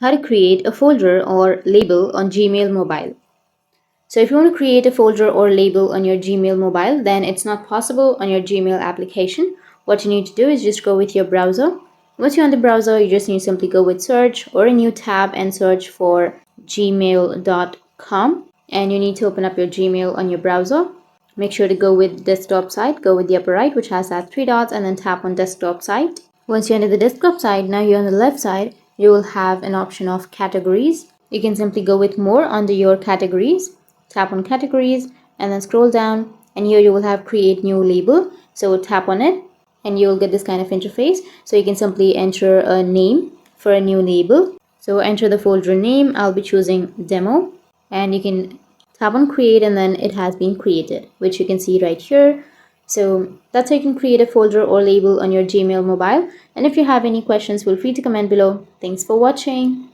how to create a folder or label on Gmail mobile. So if you want to create a folder or label on your Gmail mobile, then it's not possible on your Gmail application. What you need to do is just go with your browser. Once you're on the browser, you just need to simply go with search or a new tab and search for gmail.com. And you need to open up your Gmail on your browser. Make sure to go with desktop site, go with the upper right, which has that three dots, and then tap on desktop site. Once you're under the desktop side, now you're on the left side, you will have an option of categories. You can simply go with more under your categories, tap on categories, and then scroll down, and here you will have create new label. So tap on it and you'll get this kind of interface. So you can simply enter a name for a new label. So enter the folder name. I'll be choosing demo, and you can tap on create, and then it has been created, which you can see right here. So that's how you can create a folder or label on your Gmail mobile. And if you have any questions, feel free to comment below. Thanks for watching.